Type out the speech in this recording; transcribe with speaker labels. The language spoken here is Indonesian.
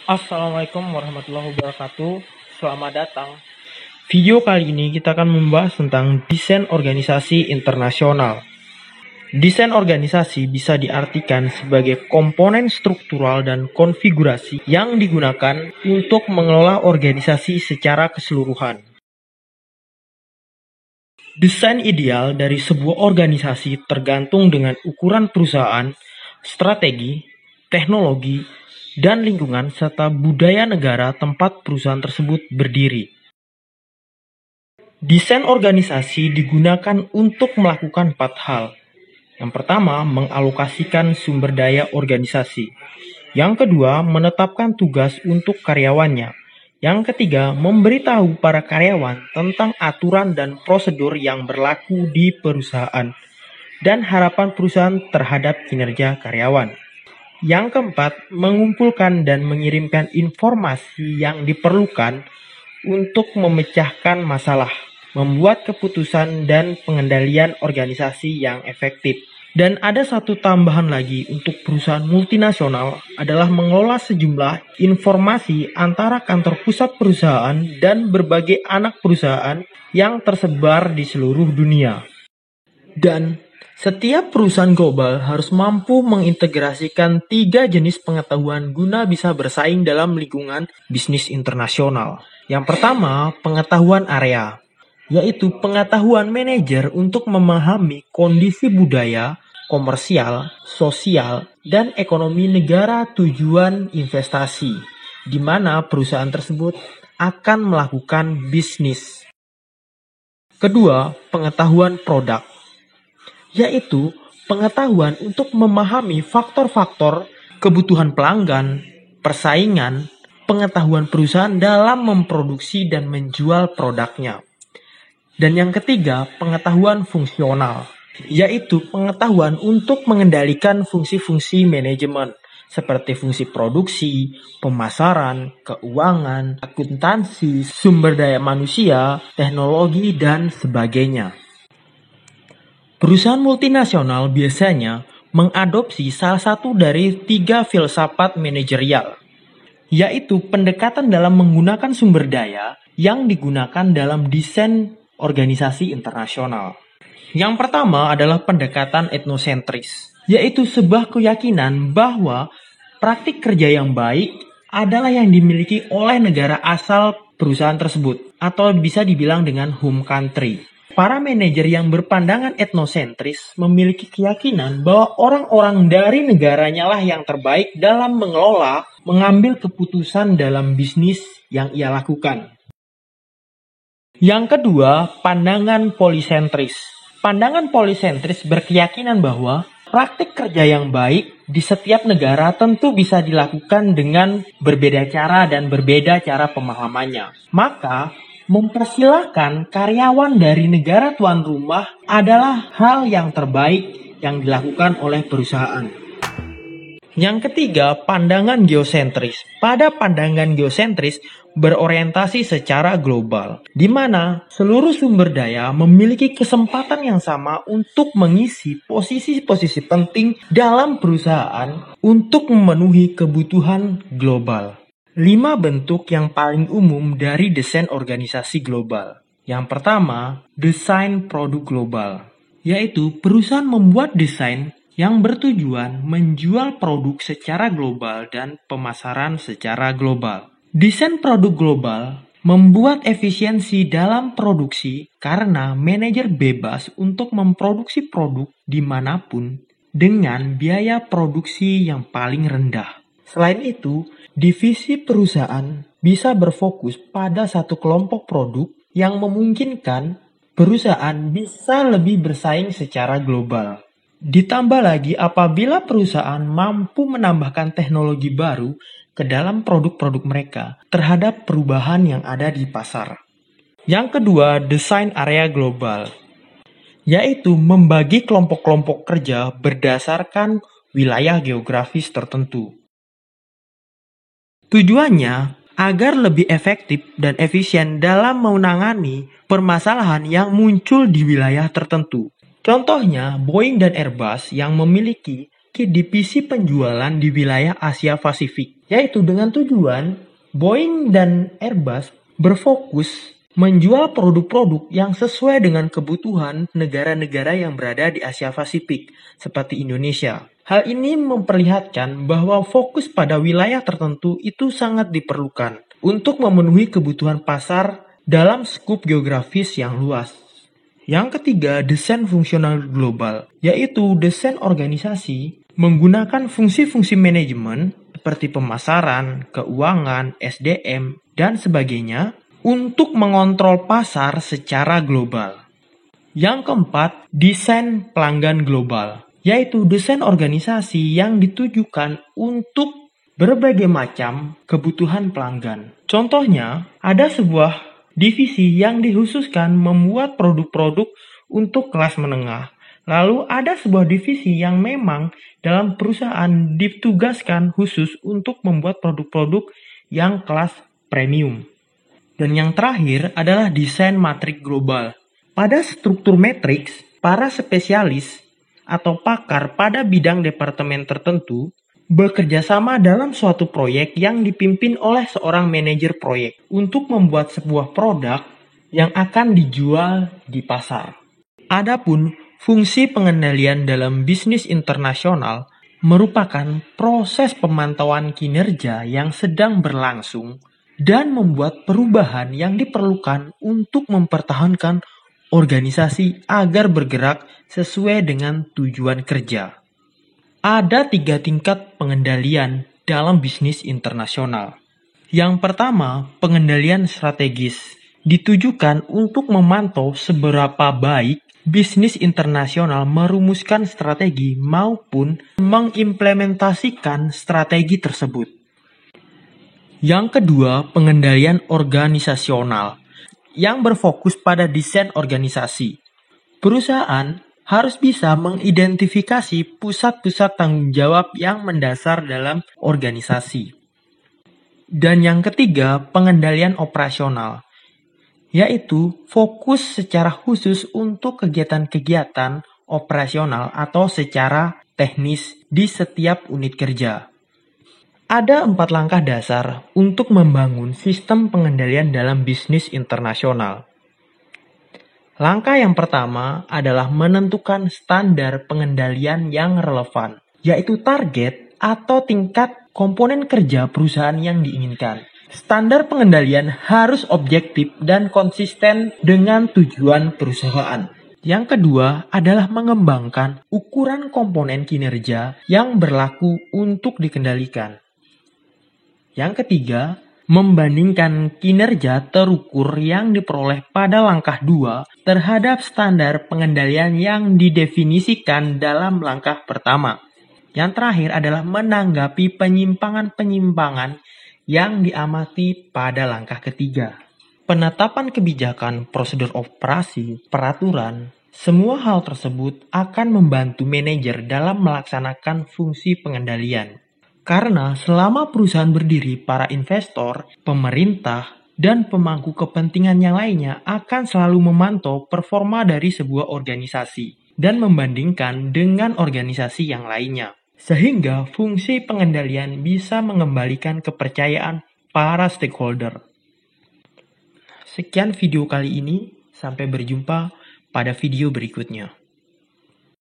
Speaker 1: Assalamualaikum warahmatullahi wabarakatuh. Selamat datang. Video kali ini kita akan membahas tentang desain organisasi internasional. Desain organisasi bisa diartikan sebagai komponen struktural dan konfigurasi yang digunakan untuk mengelola organisasi secara keseluruhan. Desain ideal dari sebuah organisasi tergantung dengan ukuran perusahaan, strategi, teknologi, dan lingkungan serta budaya negara tempat perusahaan tersebut berdiri. Desain organisasi digunakan untuk melakukan 4 hal. Yang pertama, mengalokasikan sumber daya organisasi. Yang kedua, menetapkan tugas untuk karyawannya. Yang ketiga, memberitahu para karyawan tentang aturan dan prosedur yang berlaku di perusahaan dan harapan perusahaan terhadap kinerja karyawan. Yang keempat, mengumpulkan dan mengirimkan informasi yang diperlukan untuk memecahkan masalah, membuat keputusan dan pengendalian organisasi yang efektif. Dan ada satu tambahan lagi untuk perusahaan multinasional adalah mengelola sejumlah informasi antara kantor pusat perusahaan dan berbagai anak perusahaan yang tersebar di seluruh dunia. Dan setiap perusahaan global harus mampu mengintegrasikan 3 jenis pengetahuan guna bisa bersaing dalam lingkungan bisnis internasional. Yang pertama, pengetahuan area, yaitu pengetahuan manajer untuk memahami kondisi budaya, komersial, sosial, dan ekonomi negara tujuan investasi, di mana perusahaan tersebut akan melakukan bisnis. Kedua, pengetahuan produk, yaitu pengetahuan untuk memahami faktor-faktor kebutuhan pelanggan, persaingan, pengetahuan perusahaan dalam memproduksi dan menjual produknya. Dan yang ketiga, pengetahuan fungsional, yaitu pengetahuan untuk mengendalikan fungsi-fungsi manajemen, seperti fungsi produksi, pemasaran, keuangan, akuntansi, sumber daya manusia, teknologi, dan sebagainya. Perusahaan multinasional biasanya mengadopsi salah satu dari 3 filsafat manajerial, yaitu pendekatan dalam menggunakan sumber daya yang digunakan dalam desain organisasi internasional. Yang pertama adalah pendekatan etnosentris, yaitu sebuah keyakinan bahwa praktik kerja yang baik adalah yang dimiliki oleh negara asal perusahaan tersebut, atau bisa dibilang dengan home country. Para manajer yang berpandangan etnosentris memiliki keyakinan bahwa orang-orang dari negaranya lah yang terbaik dalam mengambil keputusan dalam bisnis yang ia lakukan. Yang kedua, pandangan polisentris. Pandangan polisentris berkeyakinan bahwa praktik kerja yang baik di setiap negara tentu bisa dilakukan dengan berbeda cara dan berbeda cara pemahamannya. Maka, mempersilahkan karyawan dari negara tuan rumah adalah hal yang terbaik yang dilakukan oleh perusahaan. Yang ketiga, pandangan geosentris. Pada pandangan geosentris berorientasi secara global, di mana seluruh sumber daya memiliki kesempatan yang sama untuk mengisi posisi-posisi penting dalam perusahaan untuk memenuhi kebutuhan global. 5 bentuk yang paling umum dari desain organisasi global. Yang pertama, desain produk global, yaitu perusahaan membuat desain yang bertujuan menjual produk secara global dan pemasaran secara global. Desain produk global membuat efisiensi dalam produksi karena manajer bebas untuk memproduksi produk dimanapun dengan biaya produksi yang paling rendah. Selain itu, divisi perusahaan bisa berfokus pada satu kelompok produk yang memungkinkan perusahaan bisa lebih bersaing secara global. Ditambah lagi apabila perusahaan mampu menambahkan teknologi baru ke dalam produk-produk mereka terhadap perubahan yang ada di pasar. Yang kedua, desain area global, yaitu membagi kelompok-kelompok kerja berdasarkan wilayah geografis tertentu. Tujuannya agar lebih efektif dan efisien dalam menangani permasalahan yang muncul di wilayah tertentu. Contohnya, Boeing dan Airbus yang memiliki memiliki divisi penjualan di wilayah Asia Pasifik, yaitu dengan tujuan Boeing dan Airbus berfokus menjual produk-produk yang sesuai dengan kebutuhan negara-negara yang berada di Asia Pasifik, seperti Indonesia. Hal ini memperlihatkan bahwa fokus pada wilayah tertentu itu sangat diperlukan untuk memenuhi kebutuhan pasar dalam skup geografis yang luas. Yang ketiga, desain fungsional global, yaitu desain organisasi menggunakan fungsi-fungsi manajemen seperti pemasaran, keuangan, SDM, dan sebagainya untuk mengontrol pasar secara global. Yang keempat, desain pelanggan global, yaitu desain organisasi yang ditujukan untuk berbagai macam kebutuhan pelanggan. Contohnya, ada sebuah divisi yang dikhususkan membuat produk-produk untuk kelas menengah. Lalu ada sebuah divisi yang memang dalam perusahaan ditugaskan khusus untuk membuat produk-produk yang kelas premium. Dan yang terakhir adalah desain matrik global. Pada struktur matriks, para spesialis atau pakar pada bidang departemen tertentu bekerja sama dalam suatu proyek yang dipimpin oleh seorang manajer proyek untuk membuat sebuah produk yang akan dijual di pasar. Adapun fungsi pengendalian dalam bisnis internasional merupakan proses pemantauan kinerja yang sedang berlangsung dan membuat perubahan yang diperlukan untuk mempertahankan organisasi agar bergerak sesuai dengan tujuan kerja. Ada 3 tingkat pengendalian dalam bisnis internasional. Yang pertama, pengendalian strategis ditujukan untuk memantau seberapa baik bisnis internasional merumuskan strategi maupun mengimplementasikan strategi tersebut. Yang kedua, pengendalian organisasional yang berfokus pada desain organisasi. Perusahaan harus bisa mengidentifikasi pusat-pusat tanggung jawab yang mendasar dalam organisasi. Dan yang ketiga, pengendalian operasional, yaitu fokus secara khusus untuk kegiatan-kegiatan operasional atau secara teknis di setiap unit kerja. Ada 4 langkah dasar untuk membangun sistem pengendalian dalam bisnis internasional. Langkah yang pertama adalah menentukan standar pengendalian yang relevan, yaitu target atau tingkat komponen kerja perusahaan yang diinginkan. Standar pengendalian harus objektif dan konsisten dengan tujuan perusahaan. Yang kedua adalah mengembangkan ukuran komponen kinerja yang berlaku untuk dikendalikan. Yang ketiga, membandingkan kinerja terukur yang diperoleh pada langkah 2 terhadap standar pengendalian yang didefinisikan dalam langkah pertama. Yang terakhir adalah menanggapi penyimpangan-penyimpangan yang diamati pada langkah ketiga. Penetapan kebijakan, prosedur operasi, peraturan, semua hal tersebut akan membantu manajer dalam melaksanakan fungsi pengendalian. Karena selama perusahaan berdiri, para investor, pemerintah, dan pemangku kepentingan yang lainnya akan selalu memantau performa dari sebuah organisasi dan membandingkan dengan organisasi yang lainnya. Sehingga fungsi pengendalian bisa mengembalikan kepercayaan para stakeholder. Sekian video kali ini, sampai berjumpa pada video berikutnya.